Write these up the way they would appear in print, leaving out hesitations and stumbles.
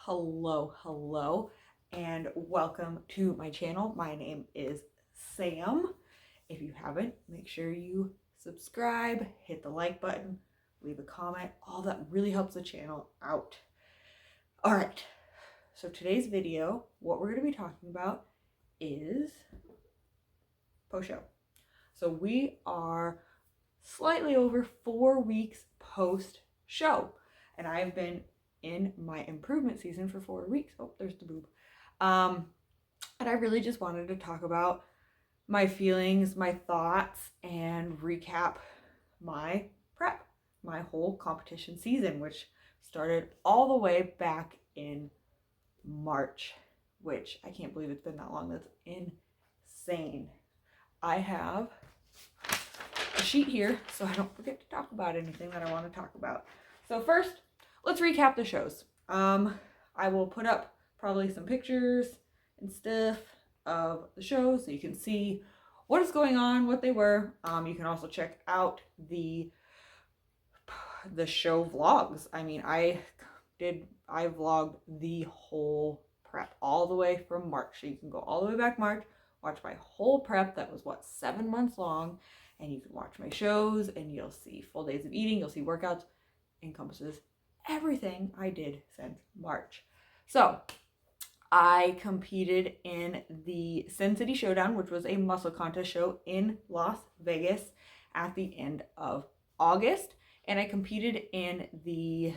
Hello, and welcome to my channel. My name is Sam. If you haven't, make sure you subscribe, hit the like button, leave a comment. All that really helps the channel out. All right, so today's video, what we're going to be talking about is post-show. So we are slightly over 4 weeks post-show, and I've been in my improvement season for 4 weeks. Oh, there's the boob. And I really just wanted to talk about my feelings, my thoughts, and recap my prep, my whole competition season, which started all the way back in March, which I can't believe it's been that long. That's insane. I have a sheet here so I don't forget to talk about anything that I want to talk about. So first, let's recap the shows. I will put up probably some pictures and stuff of the shows so you can see what is going on, what they were. You can also check out the show vlogs. I mean, I vlogged the whole prep all the way from March. So you can go all the way back March, watch my whole prep that was 7 months long, and you can watch my shows and you'll see full days of eating, you'll see workouts, encompasses everything I did since March. So I competed in the Sin City Showdown, which was a muscle contest show in Las Vegas at the end of August. And I competed in the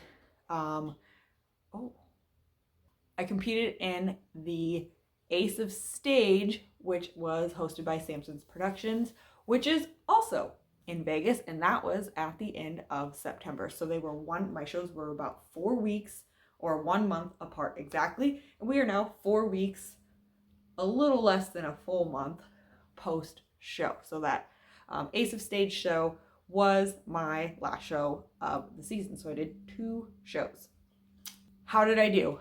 Ace of Stage, which was hosted by Samson's Productions, which is also in Vegas, and that was at the end of September. So my shows were about 4 weeks or 1 month apart exactly, and we are now 4 weeks, a little less than a full month post show. So that Ace of Stage show was my last show of the season. So I did 2 shows. How did I do?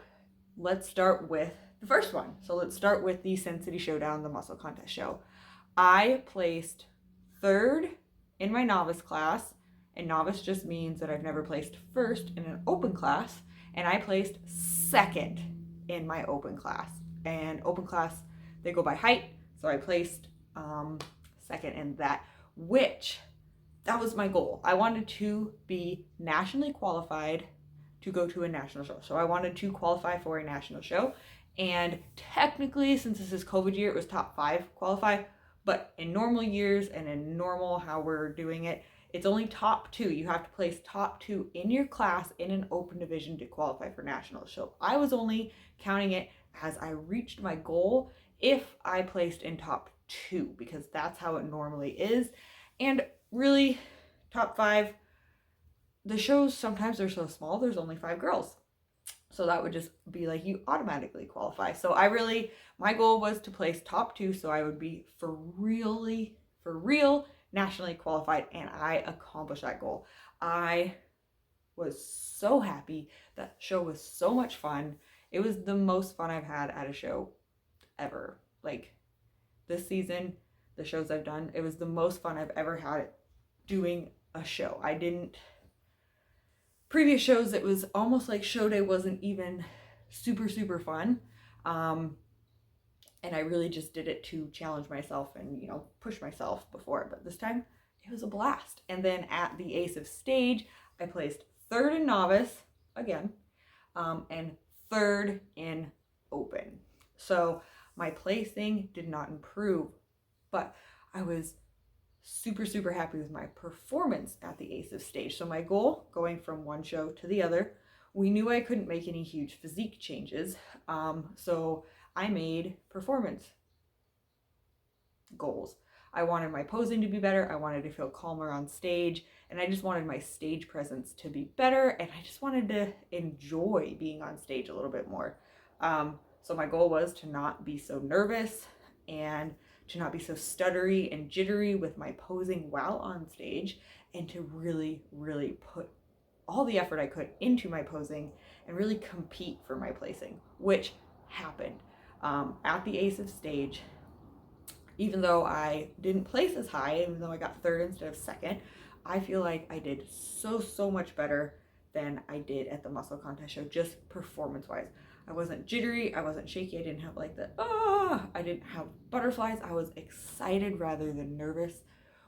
Let's start with the first one. So let's start with the Sin City Showdown, the muscle contest show. I placed 3rd in my novice class, and novice just means that I've never placed first in an open class, and I placed 2nd in my open class. And open class, they go by height, so I placed 2nd in that, which that was my goal. I wanted to be nationally qualified to go to a national show. So I wanted to qualify for a national show, and technically, since this is COVID year, it was top 5 qualify. But in normal years and in normal how we're doing it, it's only top 2. You have to place top 2 in your class in an open division to qualify for nationals. So I was only counting it as I reached my goal if I placed in top 2, because that's how it normally is. And really, top 5, the shows sometimes are so small, there's only 5 girls. So that would just be like you automatically qualify. So my goal was to place top 2, so I would be for real nationally qualified, and I accomplished that goal. I was so happy. That show was so much fun. It was the most fun I've had at a show ever. Like this season, the shows I've done, it was the most fun I've ever had doing a show. Previous shows, it was almost like show day wasn't even super fun. And I really just did it to challenge myself and, push myself before it. But this time, it was a blast. And then at the Ace of Stage, I placed 3rd in novice, again, and 3rd in open. So my placing did not improve, but I was super happy with my performance at the Ace of Stage. So my goal, going from one show to the other, we knew I couldn't make any huge physique changes. So I made performance goals. I wanted my posing to be better. I wanted to feel calmer on stage, and I just wanted my stage presence to be better, and I just wanted to enjoy being on stage a little bit more. So my goal was to not be so nervous and to not be so stuttery and jittery with my posing while on stage, and to really put all the effort I could into my posing and really compete for my placing, which happened. At the Ace of Stage, even though I didn't place as high, even though I got 3rd instead of 2nd, I feel like I did so much better than I did at the muscle contest show, just performance wise. I wasn't jittery, I wasn't shaky, I didn't have like the I didn't have butterflies. I was excited rather than nervous,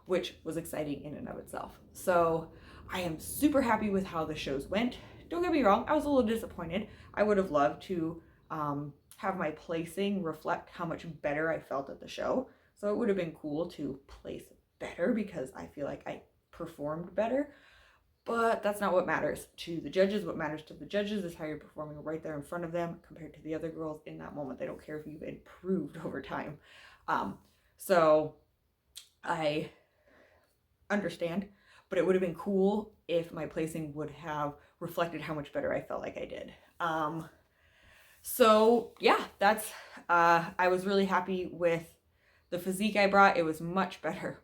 which was exciting in and of itself. So I am super happy with how the shows went. Don't get me wrong, I was a little disappointed. I would have loved to have my placing reflect how much better I felt at the show. So it would have been cool to place better because I feel like I performed better. But that's not what matters to the judges. What matters to the judges is how you're performing right there in front of them compared to the other girls in that moment. They don't care if you've improved over time. So I understand, but it would have been cool if my placing would have reflected how much better I felt like I did. So yeah, that's, I was really happy with the physique I brought. It was much better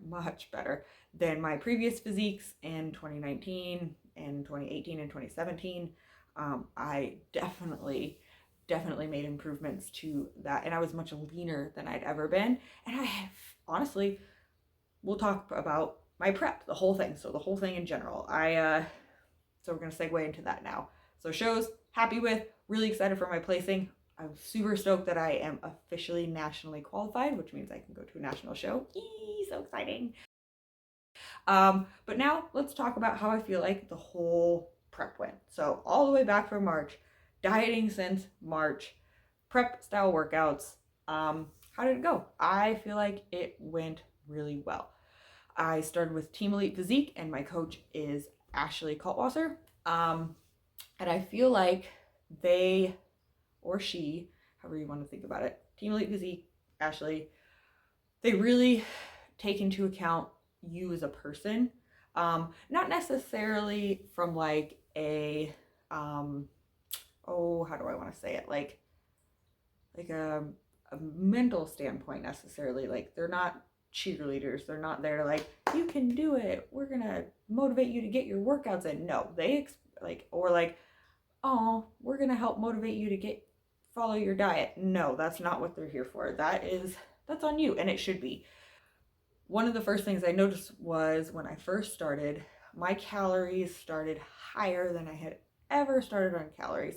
than my previous physiques in 2019 and 2018 and 2017. I definitely made improvements to that, and I was much leaner than I'd ever been. And I have, honestly, we'll talk about my prep, the whole thing. So the whole thing in general. So we're gonna segue into that now. So shows, happy with, really excited for my placing. I'm super stoked that I am officially nationally qualified, which means I can go to a national show. Eee, so exciting. But now let's talk about how I feel like the whole prep went. So all the way back from March, dieting since March, prep style workouts. How did it go? I feel like it went really well. I started with Team Elite Physique, and my coach is Ashley Kaltwasser. And I feel like they, or she, however you want to think about it, Team Elite Physique, Ashley, they really take into account you as a person. Not necessarily from like a, how do I want to say it? Like a mental standpoint necessarily. Like they're not cheerleaders. They're not there to like, you can do it. We're going to motivate you to get your workouts in. No, they oh, we're going to help motivate you to follow your diet. No, that's not what they're here for. That's on you, and it should be. One of the first things I noticed was when I first started, my calories started higher than I had ever started on calories,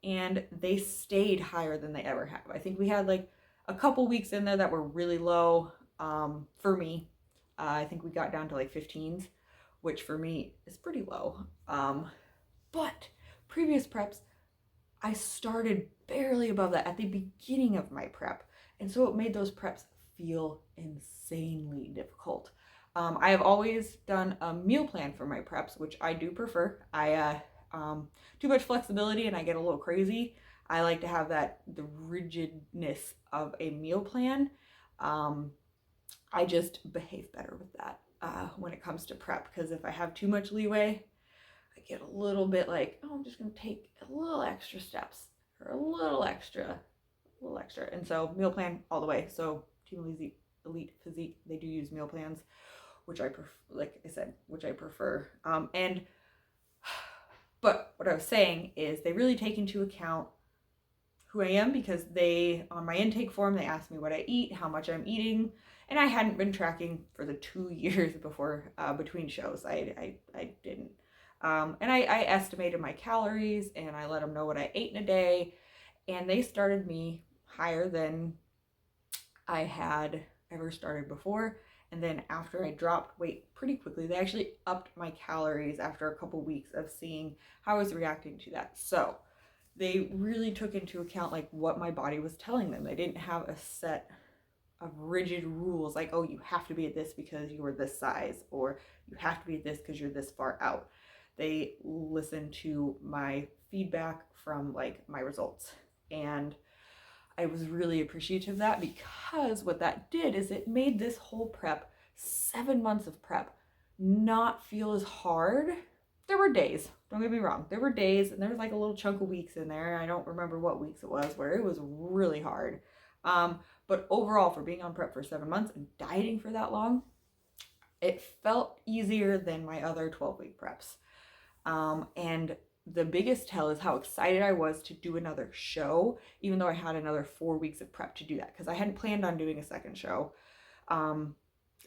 and they stayed higher than they ever have. I think we had like a couple weeks in there that were really low for me. I think we got down to like 15s, which for me is pretty low. But previous preps, I started barely above that at the beginning of my prep. And so it made those preps feel insanely difficult. I have always done a meal plan for my preps, which I do prefer. Too much flexibility and I get a little crazy. I like to have the rigidness of a meal plan. I just behave better with that when it comes to prep, because if I have too much leeway, I get a little bit like, oh, I'm just going to take a little extra steps or a little extra. And so meal plan all the way. So Team Elite Physique, they do use meal plans, which I prefer, like I said, which I prefer. But what I was saying is they really take into account who I am, because on my intake form, they ask me what I eat, how much I'm eating, and I hadn't been tracking for the 2 years before, between shows. I didn't. And I estimated my calories, and I let them know what I ate in a day, and they started me higher than I had ever started before. And then after I dropped weight pretty quickly, they actually upped my calories after a couple weeks of seeing how I was reacting to that. So they really took into account like what my body was telling them. They didn't have a set of rigid rules like, oh, you have to be at this because you are this size, or you have to be at this because you're this far out. They listened to my feedback from like my results, and I was really appreciative of that, because what that did is it made this whole prep, 7 months of prep, not feel as hard. There were days, don't get me wrong, there were days, and there was like a little chunk of weeks in there, I don't remember what weeks it was, where it was really hard. But overall, for being on prep for 7 months and dieting for that long, it felt easier than my other 12-week preps. And the biggest tell is how excited I was to do another show, even though I had another 4 weeks of prep to do that, because I hadn't planned on doing a second show. I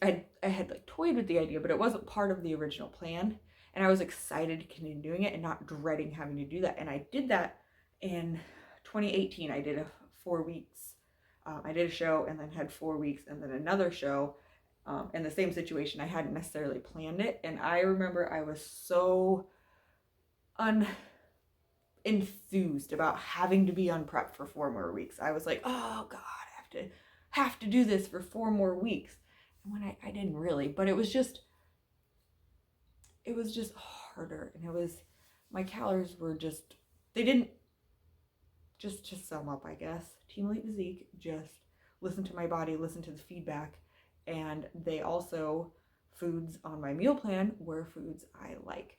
had like toyed with the idea, but it wasn't part of the original plan. And I was excited to continue doing it and not dreading having to do that. And I did that in 2018. I did 4 weeks. I did a show and then had 4 weeks and then another show. In the same situation. I hadn't necessarily planned it. And I remember I was so enthused about having to be on prep for 4 more weeks. I was like, oh God, I have to do this for 4 more weeks. And when I didn't really, but it was just harder. And my calories were they didn't, just to sum up, I guess, Team Elite Physique just listened to my body, listened to the feedback. And they also, foods on my meal plan were foods I like.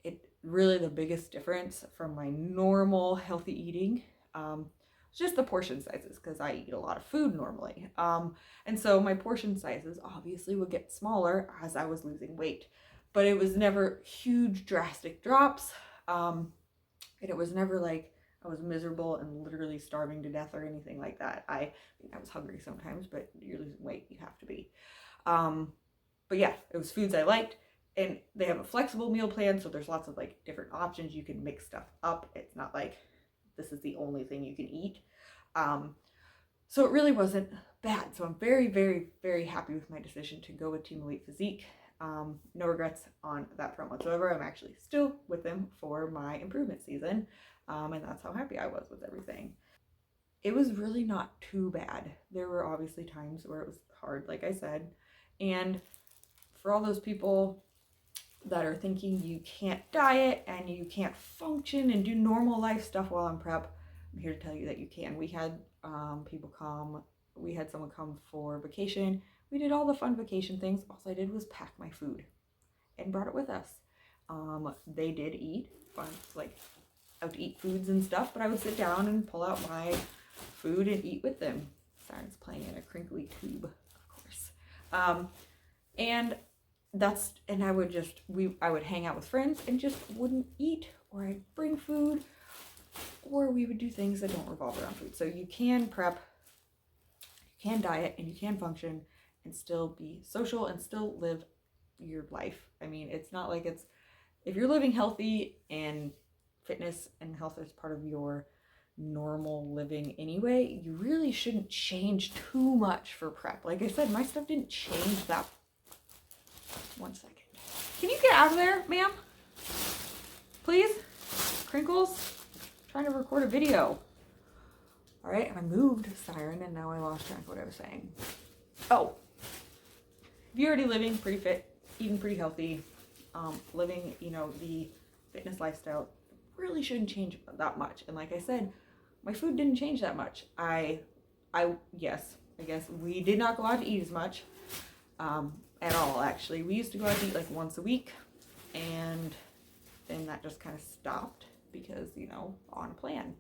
It really, the biggest difference from my normal healthy eating, just the portion sizes, because I eat a lot of food normally. And so my portion sizes obviously would get smaller as I was losing weight, but it was never huge drastic drops. And it was never like I was miserable and literally starving to death or anything like that. I was hungry sometimes, but you're losing weight, you have to be. But yeah, it was foods I liked, and they have a flexible meal plan, so there's lots of like different options. You can mix stuff up. It's not like this is the only thing you can eat. So it really wasn't bad. So I'm very, very, very happy with my decision to go with Team Elite Physique. No regrets on that front whatsoever. I'm actually still with them for my improvement season. And that's how happy I was with everything. It was really not too bad. There were obviously times where it was hard, like I said. And for all those people that are thinking you can't diet and you can't function and do normal life stuff while on prep, I'm here to tell you that you can. We had people come. We had someone come for vacation. We did all the fun vacation things. All I did was pack my food and brought it with us. They did eat fun, like out to eat foods and stuff, but I would sit down and pull out my food and eat with them. Sorry, it's playing in a crinkly tube, of course. And I would hang out with friends and just wouldn't eat, or I'd bring food, or we would do things that don't revolve around food. So you can prep, you can diet, and you can function and still be social and still live your life. I mean, it's not like if you're living healthy and fitness and health is part of your normal living anyway, you really shouldn't change too much for prep. Like I said, my stuff didn't change that. 1 second. Can you get out of there, ma'am? Please? Crinkles? I'm trying to record a video. All right, I moved siren and now I lost track of what I was saying. Oh, if you're already living pretty fit, eating pretty healthy, living, the fitness lifestyle, really shouldn't change that much. And like I said, my food didn't change that much. I guess we did not go out to eat as much at all, actually. We used to go out to eat like once a week, and then that just kind of stopped because, on plan.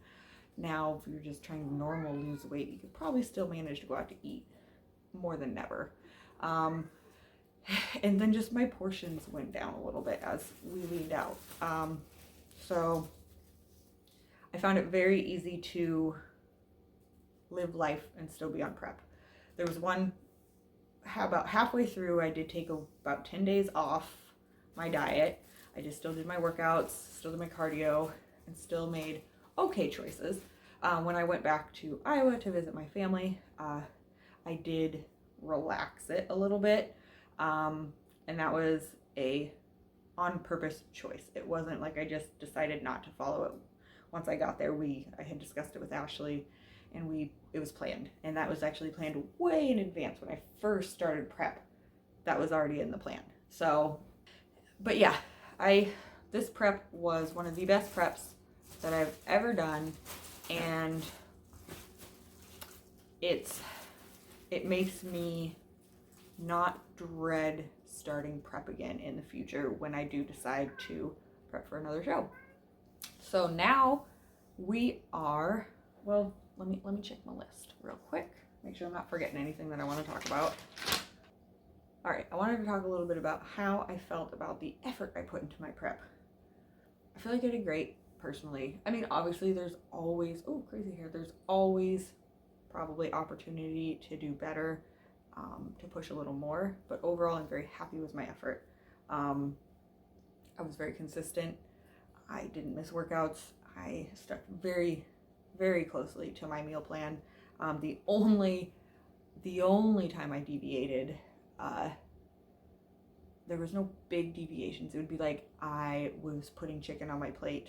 Now, if you're just trying to normal lose weight, you could probably still manage to go out to eat more than never. And then just my portions went down a little bit as we leaned out. So I found it very easy to live life and still be on prep. There was about halfway through, I did take about 10 days off my diet. I just still did my workouts, still did my cardio, and still made okay choices. When I went back to Iowa to visit my family, I did relax it a little bit. And that was a on purpose choice. It wasn't like I just decided not to follow it. Once I got there, I had discussed it with Ashley, and it was planned. And that was actually planned way in advance. When I first started prep, that was already in the plan. So, but yeah, this prep was one of the best preps that I've ever done, and it makes me not dread starting prep again in the future when I do decide to prep for another show. So now we are, well, let me check my list real quick, make sure I'm not forgetting anything that I want to talk about. All right, I wanted to talk a little bit about how I felt about the effort I put into my prep. I feel like I did great personally. I mean, obviously there's always, crazy hair, there's always probably opportunity to do better, to push a little more, but overall I'm very happy with my effort. I was very consistent. I didn't miss workouts. I stuck very, very closely to my meal plan. The only time I deviated, there was no big deviations. It would be like I was putting chicken on my plate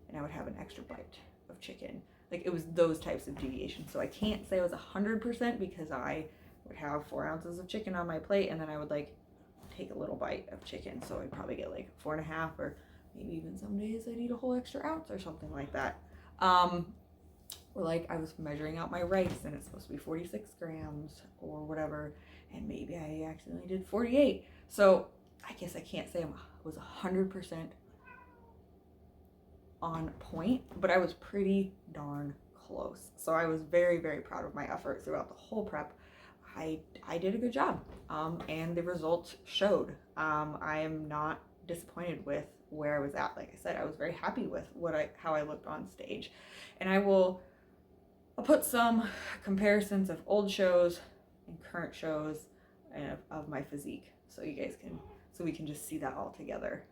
and I would have an extra bite of chicken. Like, it was those types of deviations. So I can't say I was 100% because I would have 4 ounces of chicken on my plate and then I would like take a little bite of chicken. So I'd probably get like 4.5, or maybe even some days I'd eat a whole extra ounce or something like that. Or like I was measuring out my rice and it's supposed to be 46 grams or whatever, and maybe I accidentally did 48. So I guess I can't say I was 100% on point, but I was pretty darn close. So I was very, very proud of my effort throughout the whole prep. I did a good job, and the results showed. I am not disappointed with where I was at. Like I said, I was very happy with how I looked on stage, and I'll put some comparisons of old shows and current shows and of my physique, so you guys can, so we can just see that all together.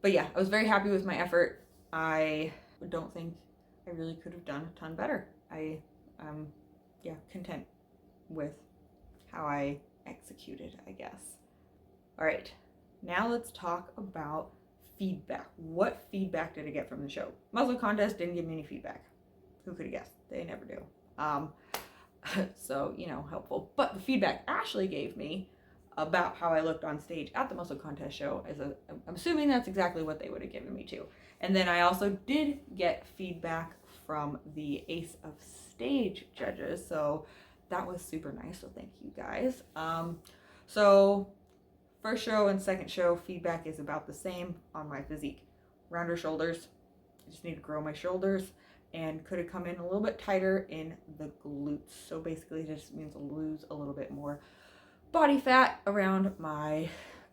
But yeah, I was very happy with my effort. I don't think I really could have done a ton better. I content with how I executed, I guess. All right, now let's talk about feedback. What feedback did I get from the show? Muscle Contest didn't give me any feedback. Who could have guessed? They never do. So, helpful. But the feedback Ashley gave me about how I looked on stage at the Muscle Contest show I'm assuming that's exactly what they would have given me too. And then I also did get feedback from the Ace of Stage judges, so that was super nice. So thank you guys. So first show and second show feedback is about the same on my physique. Rounder shoulders. I just need to grow my shoulders, and could have come in a little bit tighter in the glutes. So basically it just means lose a little bit more body fat around my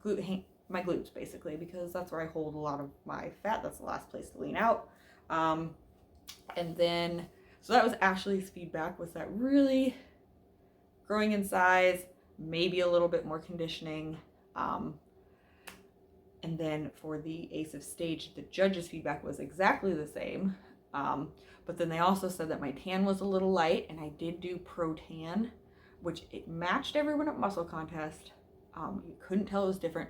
glutes, basically, because that's where I hold a lot of my fat. That's the last place to lean out. And then, so that was Ashley's feedback, was that really growing in size, maybe a little bit more conditioning. And then for the Ace of Stage, the judges' feedback was exactly the same. But then they also said that my tan was a little light, and I did do pro tan, which it matched everyone at Muscle Contest. You couldn't tell it was different,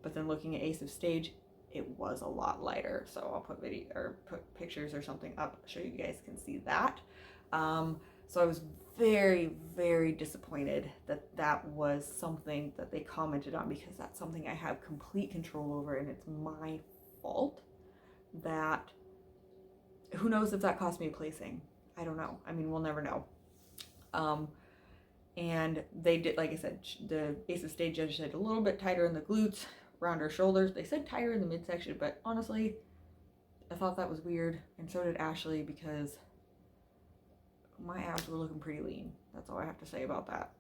but then looking at Ace of Stage, it was a lot lighter. So I'll put video or put pictures or something up so you guys can see that. So I was very, very disappointed that that was something that they commented on, because that's something I have complete control over, and it's my fault. That, who knows if that cost me a placing? I don't know. I mean, we'll never know. And they did, like I said, the Ace of Stage judge said a little bit tighter in the glutes, rounder shoulders. They said tighter in the midsection, but honestly, I thought that was weird, and so did Ashley, because my abs were looking pretty lean. That's all I have to say about that.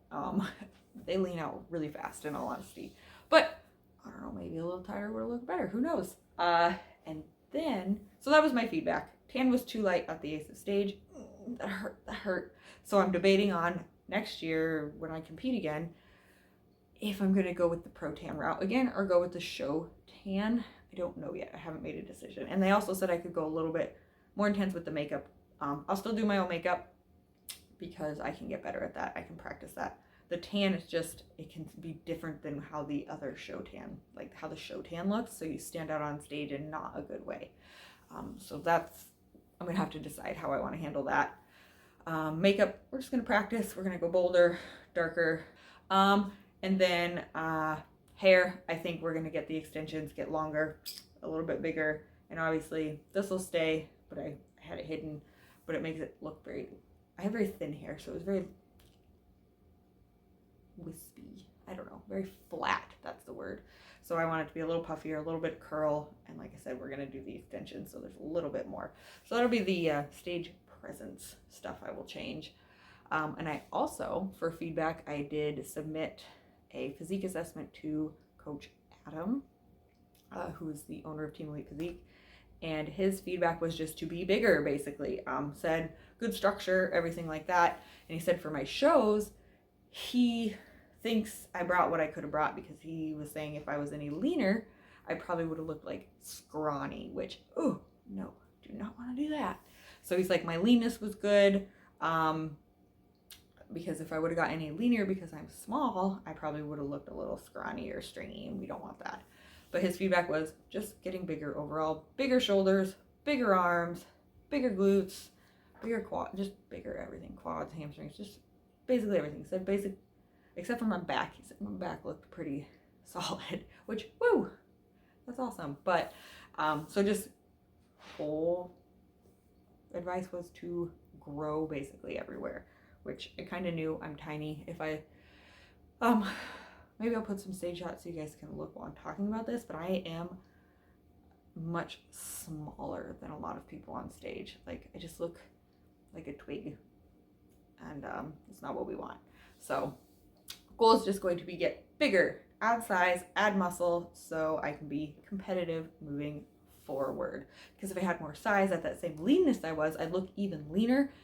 They lean out really fast, in all honesty. But I don't know, maybe a little tighter would have looked better. Who knows? And then, so that was my feedback. Tan was too light at the Ace of Stage. That hurt. So I'm debating on next year, when I compete again, if I'm going to go with the pro tan route again or go with the show tan. I don't know yet. I haven't made a decision. And they also said I could go a little bit more intense with the makeup. I'll still do my own makeup because I can get better at that. I can practice that. The tan is just, it can be different than how the other show tan, like how the show tan looks. So you stand out on stage in not a good way. So that's, I'm going to have to decide how I want to handle that. Makeup, we're just going to practice. We're going to go bolder, darker. And then hair, I think we're going to get the extensions, get longer, a little bit bigger. And obviously this will stay, but I had it hidden, but it makes it look very, I have very thin hair. So it was very, wispy. I don't know, very flat, that's the word. So I want it to be a little puffier, a little bit curl, and like I said, we're gonna do the extensions, so there's a little bit more. So that'll be the stage presence stuff I will change. And I also, for feedback, I did submit a physique assessment to Coach Adam, who is the owner of Team Elite Physique. And his feedback was just to be bigger, basically. Said good structure, everything like that. And he said for my shows, he thinks I brought what I could have brought, because he was saying if I was any leaner, I probably would have looked like scrawny, which, oh, no, do not want to do that. So he's like, my leanness was good, because if I would have got any leaner because I'm small, I probably would have looked a little scrawny or stringy, and we don't want that. But his feedback was just getting bigger overall, bigger shoulders, bigger arms, bigger glutes, bigger quad, just bigger everything, quads, hamstrings, just basically everything. He said basic, except for my back. He said my back looked pretty solid, which, woo, that's awesome. But so just whole advice was to grow basically everywhere, which I kind of knew. I'm tiny. If I maybe I'll put some stage shots so you guys can look while I'm talking about this, but I am much smaller than a lot of people on stage. Like, I just look like a twig, and it's not what we want. So goal is just going to be get bigger, add size, add muscle, so I can be competitive moving forward. Because if I had more size at that same leanness I was, I'd look even leaner,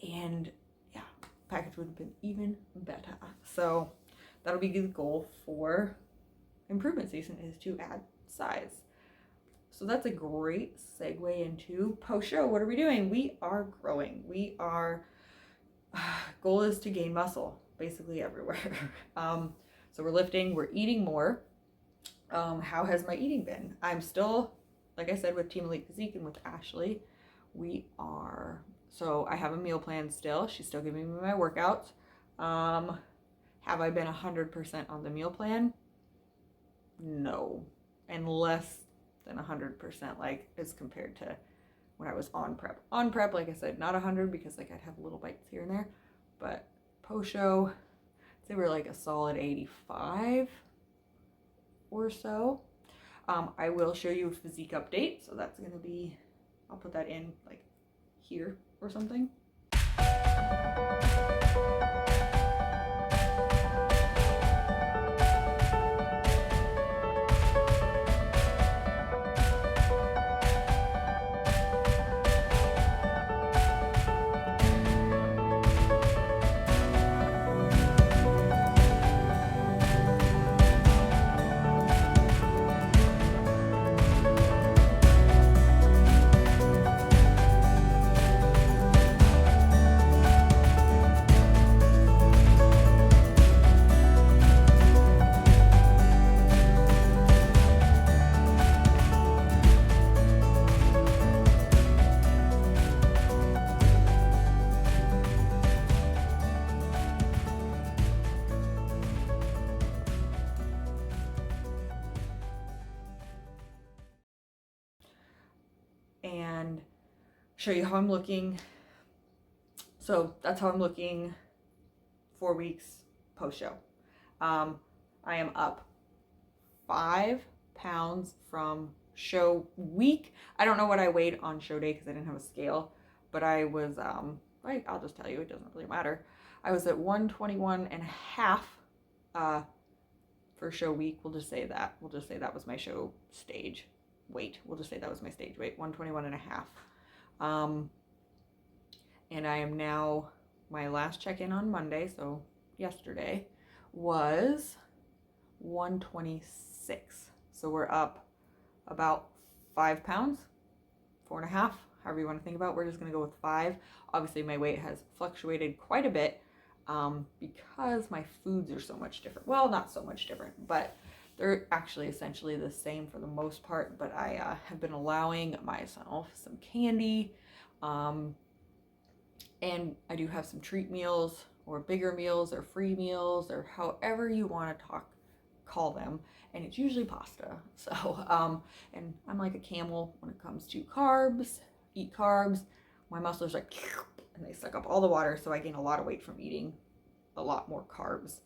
and yeah, package would have been even better. So that'll be the goal for improvement season, is to add size. So that's a great segue into post-show. What are we doing? We are growing. We are, goal is to gain muscle basically everywhere. So we're lifting, we're eating more. How has my eating been? I'm still, like I said, with Team Elite Physique and with Ashley, so I have a meal plan still. She's still giving me my workouts. Have I been 100% on the meal plan? No, and less than 100%, like as compared to when I was on prep. On prep, like I said, not 100, because like I'd have little bites here and there, but post-show, I'd say we're like a solid 85 or so. I will show you a physique update, so that's gonna be, I'll put that in like here or something. And show you how I'm looking. So that's how I'm looking 4 weeks post-show. I am up 5 pounds from show week. I don't know what I weighed on show day because I didn't have a scale, but I was, I'll just tell you, it doesn't really matter. I was at 121 and a half for show week. We'll just say that. We'll just say that was my show stage weight. We'll just say that was my stage weight, 121 and a half. And I am now, my last check-in on Monday, so yesterday, was 126. So we're up about 5 pounds, 4.5, however you want to think about it. We're just going to go with 5. Obviously my weight has fluctuated quite a bit because my foods are so much different. Well, not so much different, but they're actually essentially the same for the most part. But I have been allowing myself some candy, and I do have some treat meals or bigger meals or free meals or however you want to call them. And it's usually pasta. So, and I'm like a camel when it comes to carbs, eat carbs. My muscles are like, and they suck up all the water. So I gain a lot of weight from eating a lot more carbs.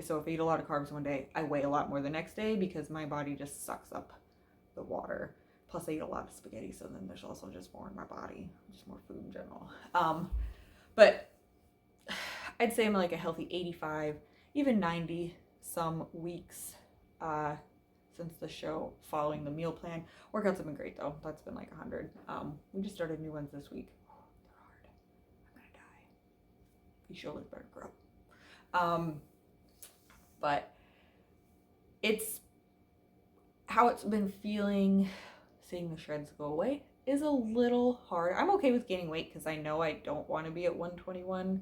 So if I eat a lot of carbs one day, I weigh a lot more the next day because my body just sucks up the water. Plus I eat a lot of spaghetti, so then there's also just more in my body, just more food in general. But I'd say I'm like a healthy 85, even 90 some weeks since the show, following the meal plan. Workouts have been great though. That's been like 100. We just started new ones this week. They're hard. I'm gonna die. These shoulders better grow. But it's how it's been feeling. Seeing the shreds go away is a little hard. I'm okay with gaining weight because I know I don't want to be at 121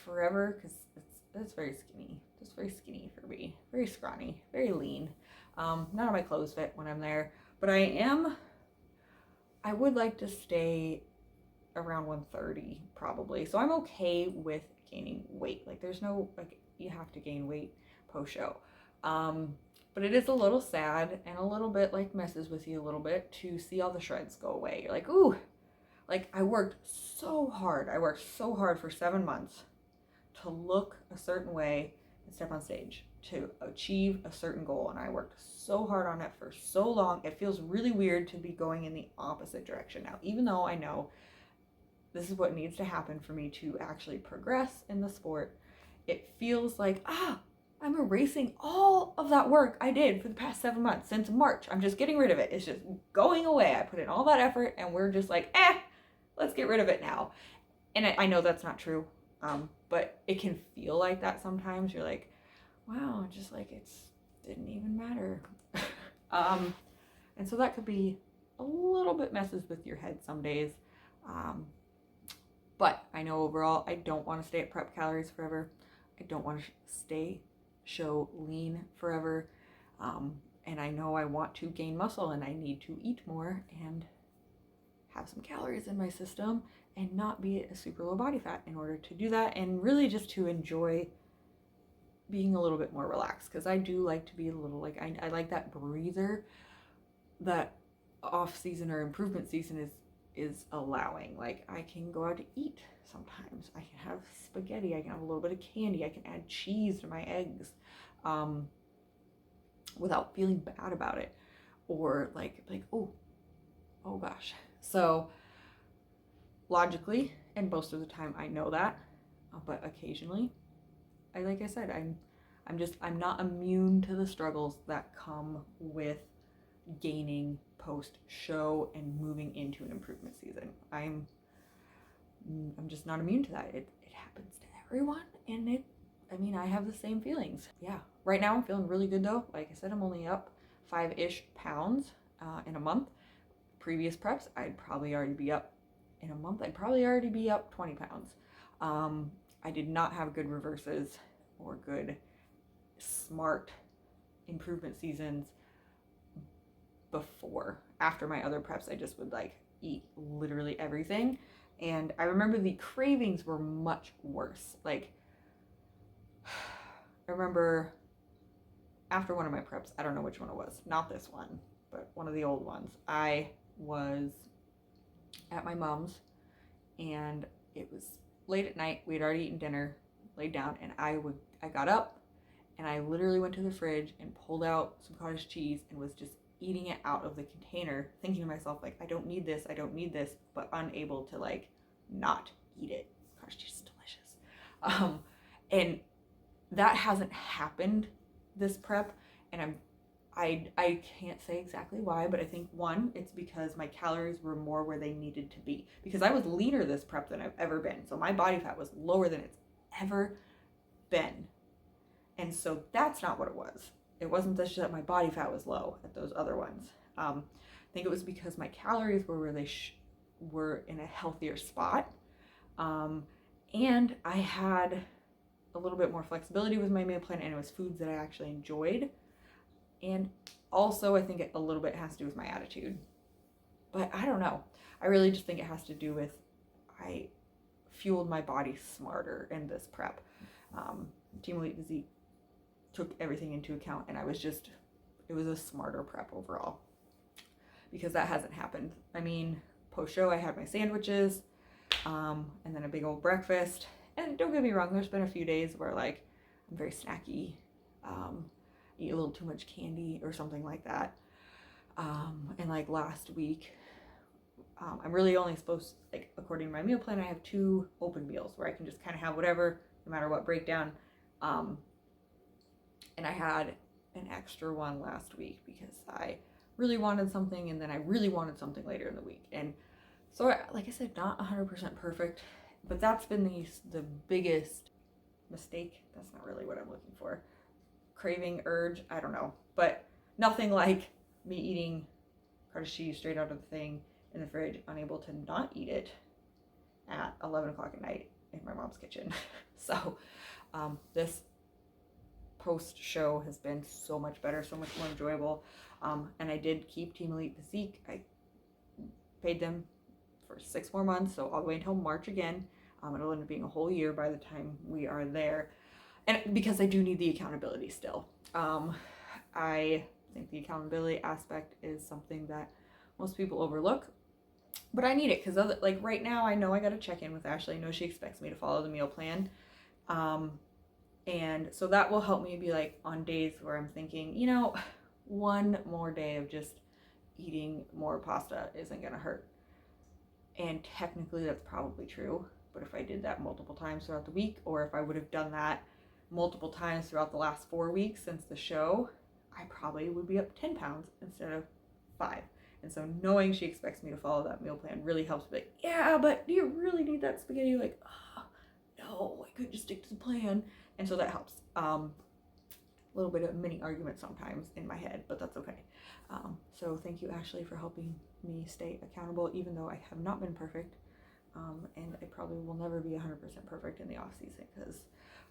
forever, because it's very skinny. Just very skinny for me. Very scrawny. Very lean. None of my clothes fit when I'm there. But I would like to stay around 130 probably. So I'm okay with gaining weight. Like there's no, like, you have to gain weight post-show. But it is a little sad and a little bit like messes with you a little bit to see all the shreds go away. You're like, ooh, like I worked so hard. I worked so hard for 7 months to look a certain way and step on stage to achieve a certain goal. And I worked so hard on it for so long. It feels really weird to be going in the opposite direction now, even though I know this is what needs to happen for me to actually progress in the sport. It feels like, I'm erasing all of that work I did for the past 7 months since March. I'm just getting rid of it. It's just going away. I put in all that effort and we're just like, let's get rid of it now. And I know that's not true. But it can feel like that sometimes. You're like, wow, just like it didn't even matter. And so that could be a little bit messes with your head some days. But I know overall, I don't want to stay at prep calories forever. I don't want to show lean forever. And I know I want to gain muscle and I need to eat more and have some calories in my system and not be a super low body fat in order to do that, and really just to enjoy being a little bit more relaxed, because I do like to be a little like, I like that breather that off season or improvement season is allowing. Like I can go out to eat sometimes. I can have spaghetti. I can have a little bit of candy. I can add cheese to my eggs without feeling bad about it, or like oh gosh. So logically, and most of the time I know that, but occasionally, like I said, I'm not immune to the struggles that come with gaining post-show and moving into an improvement season. I'm just not immune to that. It happens to everyone, and I have the same feelings. Yeah, right now I'm feeling really good though. Like I said, I'm only up 5-ish pounds in a month. Previous preps, I'd probably already be up in a month. I'd probably already be up 20 pounds. I did not have good reverses or good smart improvement seasons before. After my other preps, I just would like eat literally everything. And I remember the cravings were much worse. Like, I remember after one of my preps, I don't know which one it was, not this one, but one of the old ones, I was at my mom's and it was late at night. We had already eaten dinner, laid down, and I got up and I literally went to the fridge and pulled out some cottage cheese and was just eating it out of the container, thinking to myself, like, I don't need this, but unable to like not eat it. Cottage cheese is delicious. And that hasn't happened this prep, and I can't say exactly why, but I think one, it's because my calories were more where they needed to be, because I was leaner this prep than I've ever been. So my body fat was lower than it's ever been. And so that's not what it was. It wasn't just that my body fat was low at those other ones. I think it was because my calories were where they were in a healthier spot. And I had a little bit more flexibility with my meal plan, and it was foods that I actually enjoyed. And also I think a little bit has to do with my attitude, but I don't know. I really just think it has to do with, I fueled my body smarter in this prep. Team Elite Physique took everything into account, and it was a smarter prep overall, because that hasn't happened. I mean, post show I had my sandwiches, and then a big old breakfast, And don't get me wrong, there's been a few days where like I'm very snacky, eat a little too much candy or something like that. And like last week, I'm really only supposed, like according to my meal plan, I have 2 open meals where I can just kind of have whatever, no matter what breakdown. And I had an extra one last week because I really wanted something, and then I really wanted something later in the week. And so, like I said, not 100% perfect, but that's been the biggest mistake. That's not really what I'm looking for. Craving, urge, I don't know. But nothing like me eating cottage cheese straight out of the thing in the fridge, unable to not eat it at 11 o'clock at night in my mom's kitchen. So this post-show has been so much better, so much more enjoyable. And I did keep Team Elite Physique. I paid them for 6 more months, so all the way until March again. It'll end up being a whole year by the time we are there. And because I do need the accountability still. I think the accountability aspect is something that most people overlook, but I need it because like right now I know I got to check in with Ashley. I know she expects me to follow the meal plan. And so that will help me be like on days where I'm thinking, you know, one more day of just eating more pasta isn't going to hurt. And technically that's probably true. But if I did that multiple times throughout the week, or if I would have done that multiple times throughout the last 4 weeks since the show, I probably would be up 10 pounds instead of 5. And so knowing she expects me to follow that meal plan really helps me. Like, yeah, but do you really need that spaghetti? Like, oh, no, I could just stick to the plan. And so that helps. A little bit of a mini argument sometimes in my head, but that's okay. So thank you, Ashley, for helping me stay accountable, even though I have not been perfect. And I probably will never be 100% perfect in the off season because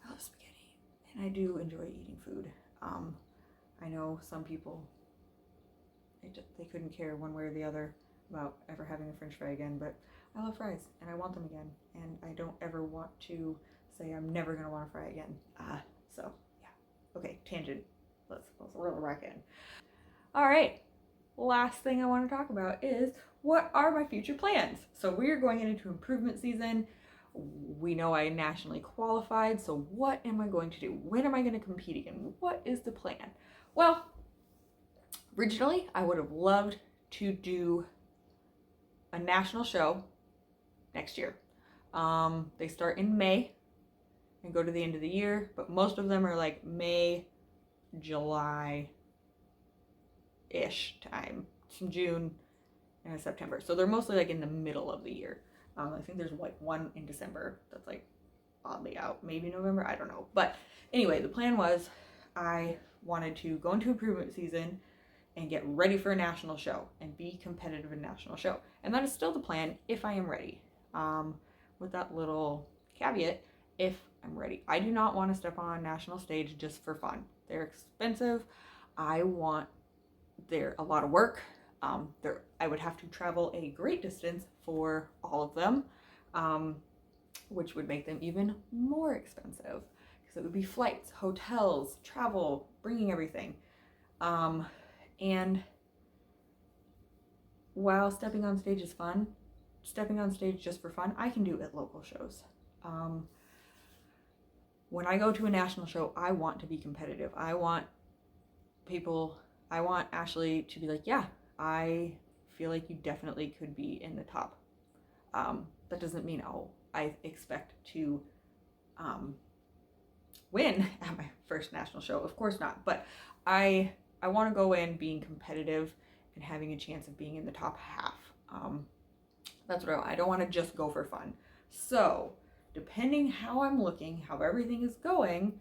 I love spaghetti and I do enjoy eating food. I know some people, they couldn't care one way or the other about ever having a French fry again, but I love fries and I want them again, and I don't ever want to say I'm never going to want a fry again. So yeah. Okay, tangent. Let's reel it back in. All right. Last thing I want to talk about is what are my future plans? So we are going into improvement season. We know I nationally qualified. So what am I going to do? When am I going to compete again? What is the plan? Well, originally I would have loved to do a national show next year. They start in May and go to the end of the year, but most of them are like May, July-ish time, some June and September. So they're mostly like in the middle of the year. I think there's like one in December that's like oddly out, maybe November, I don't know. But anyway, the plan was I wanted to go into improvement season and get ready for a national show and be competitive in national show. And that is still the plan if I am ready. With that little caveat, if I'm ready. I do not want to step on a national stage just for fun. They're expensive. They're a lot of work. I would have to travel a great distance for all of them, which would make them even more expensive because it would be flights, hotels, travel, bringing everything. And while stepping on stage is fun, stepping on stage just for fun, I can do at local shows. When I go to a national show, I want to be competitive. I want Ashley to be like, yeah, I feel like you definitely could be in the top. That doesn't mean, I expect to win at my first national show. Of course not. But I want to go in being competitive and having a chance of being in the top half. That's what I don't want to just go for fun. So depending how I'm looking, how everything is going,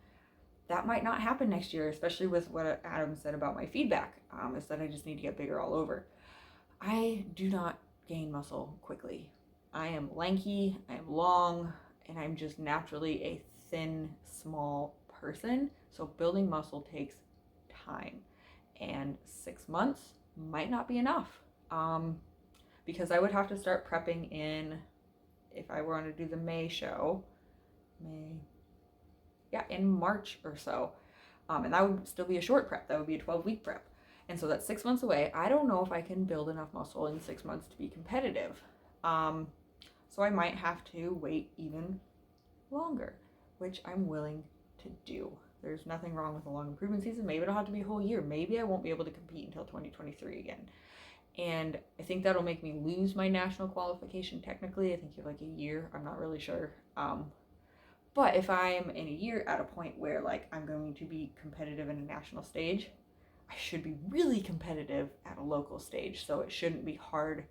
that might not happen next year, especially with what Adam said about my feedback, is that I just need to get bigger all over. I do not gain muscle quickly. I am lanky, I am long, and I'm just naturally a thin, small person. So building muscle takes time, and 6 months might not be enough, because I would have to start prepping if I were to do the May show, in March or so. And that would still be a short prep. That would be a 12-week prep. And so that's 6 months away. I don't know if I can build enough muscle in 6 months to be competitive. So I might have to wait even longer, which I'm willing to do. There's nothing wrong with a long improvement season. Maybe it'll have to be a whole year. Maybe I won't be able to compete until 2023 again. And I think that'll make me lose my national qualification technically. I think you have like a year. I'm not really sure. But if I'm in a year at a point where like I'm going to be competitive in a national stage, I should be really competitive at a local stage. So it shouldn't be hard.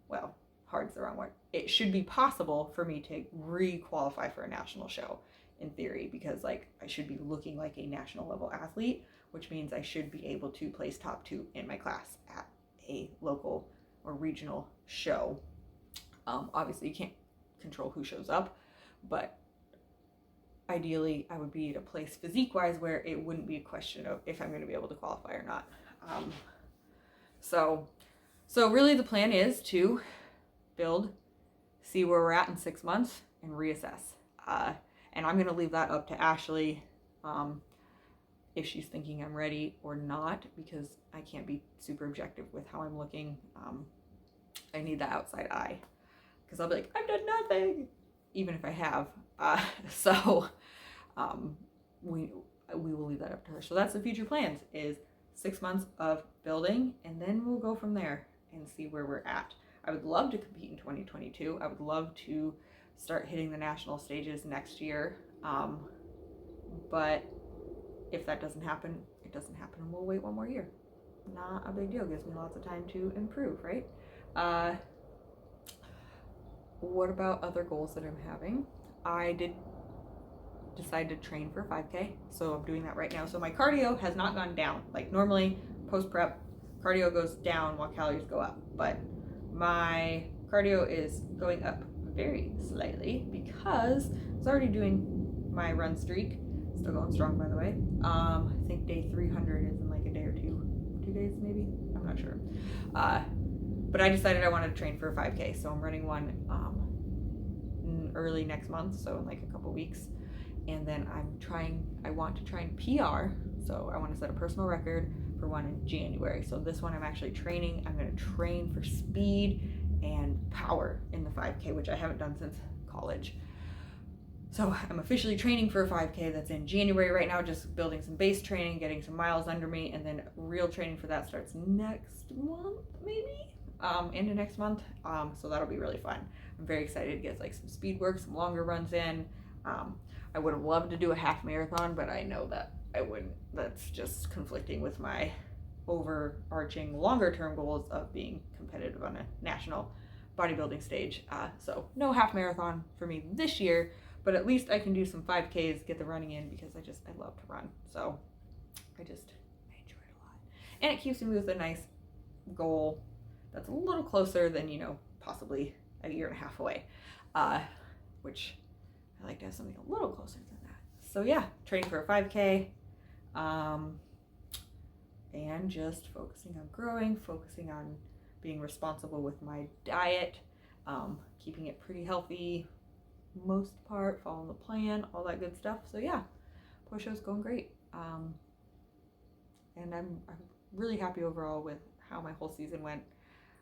Well, hard's the wrong word. It should be possible for me to re-qualify for a national show in theory, because like I should be looking like a national level athlete, which means I should be able to place top 2 in my class at a local or regional show. Obviously you can't control who shows up, but ideally I would be at a place physique wise where it wouldn't be a question of if I'm going to be able to qualify or not. So really the plan is to build, see where we're at in 6 months, and reassess. And I'm going to leave that up to Ashley if she's thinking I'm ready or not, because I can't be super objective with how I'm looking. I need the outside eye, because I'll be like, I've done nothing, even if I have. We will leave that up to her. So that's the future plans, is 6 months of building, and then we'll go from there and see where we're at. I would love to compete in 2022. I would love to start hitting the national stages next year. But if that doesn't happen, it doesn't happen, and we'll wait 1 more year. Not a big deal. Gives me lots of time to improve, right? What about other goals that I'm having? I did decide to train for 5K, so I'm doing that right now. So my cardio has not gone down. Like normally post-prep, cardio goes down while calories go up, but my cardio is going up very slightly because I was already doing my run streak. Still going strong, by the way. I think day 300 is in like a day or 2 days maybe. I'm not sure. But I decided I wanted to train for a 5K, so I'm running one early next month, so in like a couple weeks. And then I want to try and PR, so I want to set a personal record for one in January. So this one I'm actually training. I'm going to train for speed and power in the 5K, which I haven't done since college. So I'm officially training for a 5K that's in January right now, just building some base training, getting some miles under me, and then real training for that starts next month, maybe, into next month. So that'll be really fun. I'm very excited to get like some speed work, some longer runs in. I would have loved to do a half marathon, but I know that I wouldn't. That's just conflicting with my overarching longer term goals of being competitive on a national bodybuilding stage. So no half marathon for me this year, but at least I can do some 5Ks, get the running in, because I love to run. So I enjoy it a lot. And it keeps me with a nice goal that's a little closer than, possibly a year and a half away, which I like to have something a little closer than that. So yeah, training for a 5K, and just focusing on growing, focusing on being responsible with my diet, keeping it pretty healthy, most part, following the plan, all that good stuff. So yeah, post show's going great. And I'm really happy overall with how my whole season went.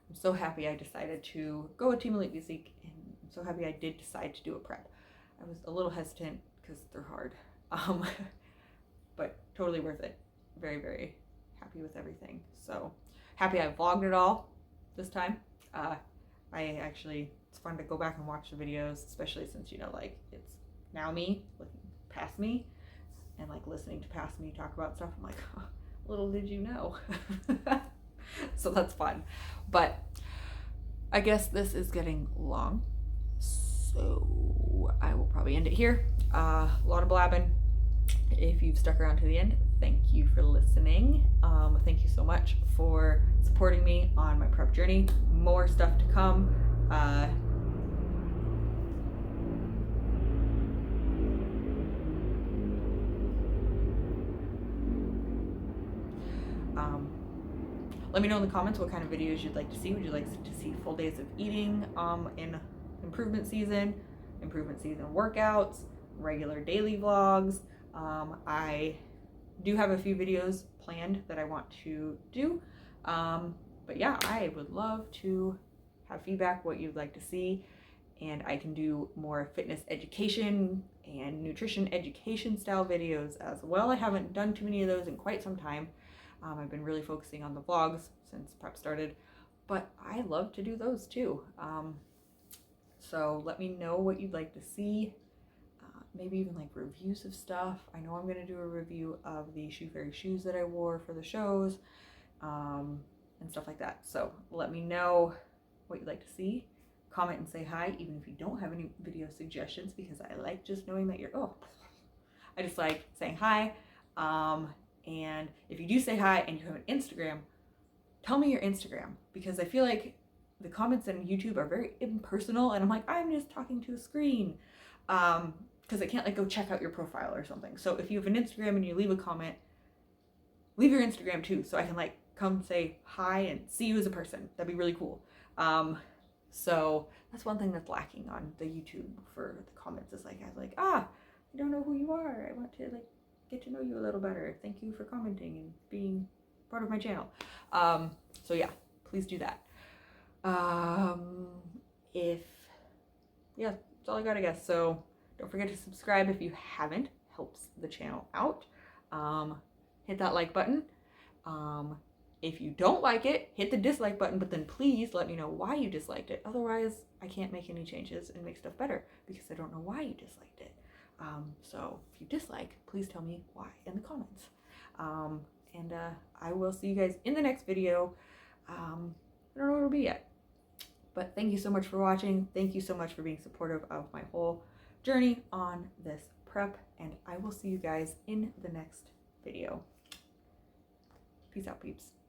I'm so happy I decided to go with Team Elite Physique, and I'm so happy I did decide to do a prep. I was a little hesitant because they're hard, but totally worth it. Very, very happy with everything. So happy I vlogged it all this time. It's fun to go back and watch the videos, especially since, it's now me looking past me and like listening to past me talk about stuff. I'm like, oh, little did you know. So that's fun. But I guess this is getting long, so I will probably end it here. A lot of blabbing. If you've stuck around to the end, thank you for listening. Thank you so much for supporting me on my prep journey. More stuff to come. Let me know in the comments what kind of videos you'd like to see. Would you like to see full days of eating in improvement season workouts, regular daily vlogs? I do have a few videos planned that I want to do, but yeah, I would love to have feedback, what you'd like to see, and I can do more fitness education and nutrition education style videos as well. I haven't done too many of those in quite some time. I've been really focusing on the vlogs since prep started, but I love to do those too. So let me know what you'd like to see. Maybe even like reviews of stuff. I know I'm going to do a review of the Shoe Fairy shoes that I wore for the shows, and stuff like that. So let me know what you'd like to see. Comment and say hi, even if you don't have any video suggestions, because I like just knowing that I just like saying hi. And if you do say hi and you have an Instagram, tell me your Instagram, because I feel like the comments on YouTube are very impersonal, and I'm like, I'm just talking to a screen. Because I can't like go check out your profile or something. So if you have an Instagram and you leave a comment, leave your Instagram too, so I can like come say hi and see you as a person. That'd be really cool. So that's one thing that's lacking on the YouTube for the comments, is like, I was like, I don't know who you are. I want to like get to know you a little better. Thank you for commenting and being part of my channel. So yeah, please do that. Yeah, that's all I got, I guess. So don't forget to subscribe if you haven't. Helps the channel out. Hit that like button. If you don't like it, hit the dislike button, but then please let me know why you disliked it. Otherwise, I can't make any changes and make stuff better because I don't know why you disliked it. So if you dislike, please tell me why in the comments. And I will see you guys in the next video. I don't know what it'll be yet. But thank you so much for watching. Thank you so much for being supportive of my whole journey on this prep. And I will see you guys in the next video. Peace out, peeps.